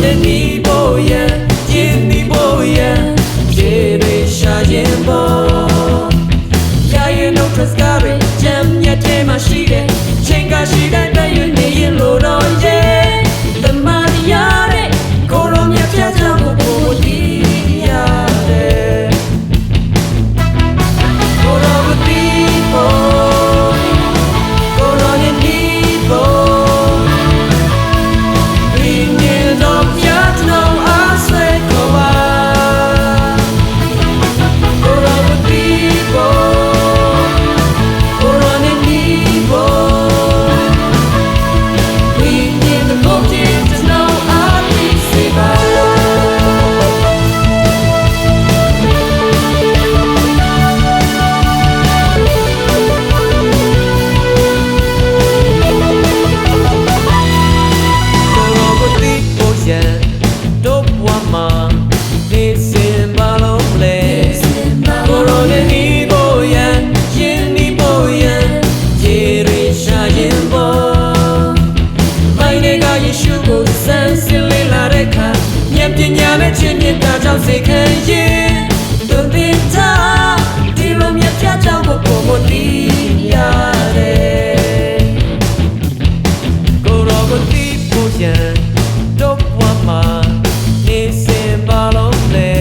နဲ့နီးဖို့ရန်ရင်းနှီးဖို့ရန်ရေတွေရှာရင်ပေါ်ရရင်တော့ trust ကပဲကြမ်းမြတ်တဲ့မှာရှိတယ်ချိန်ကရှိတဲ့တရွေးနေရင်လို့တော့ရဲ့တမန်ရတဲ့ကိုရောမြတ်ပြတ်ကြောင့်ကိုဒီရတယ်ကိုရောမတီးဖို့ကိုရောနဲ့နီးဖို့ဒီနေ့တော့ပြတ်တော့အဆွဲကိုပါကိုရောမတီးဖို့ကိုရောနဲ့နီးဖို့ဒီနေ့တော့ပြတ်တော့အဆွဲကိုပါတို့ဘဝမှာနေစင်ပါလုံးလေကိုရောနဲ့နီးဖို့ရန်ရင်းနှီးဖို့ရန်ရေတွေရှာရင်ပေါ်မိုင်းတွေကယေရှုကိုစမ်းစစ်လေလာတဲ့အခါဉာဏ်ပညာနဲ့ချင်းမြတ်တာကြောင့်စိတ်ခံရင်ဒုတိယဒီလိုမြတ်ပြကြောင့်ကိုပုံမတီးရတယ်ကိုရောကိုတီးဖို့ရန်တို့ဘဝမှာနေစင်ပါလုံးလေ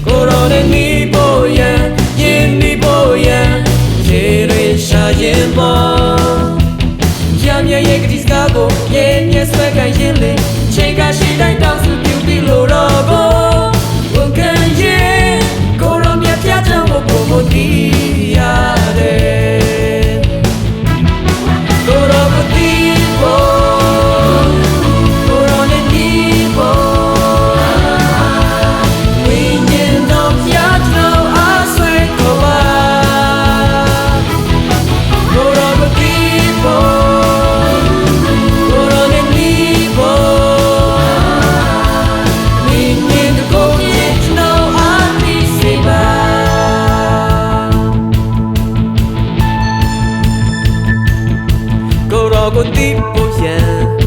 ကိုရောနဲ့နီးဖို့ရန်ရင်းနှီးဖို့ရန်ရေတွေရှာရင်ပေါ်ရမ်းရဲ့ကတိစကားကိုရေမြဲဆွဲကန်ရင်လေချိန်ကရှိတိုင်းတောင်းစုပြုပြီးလို့တော့ကိုဝန်ခံရင်ကိုရောမြတ်ပြတ်ကြောင့်ကိုပုံမတီးရတယ်ကိုရောကိုတီးဖို့ကိုတီးဖို့ရန်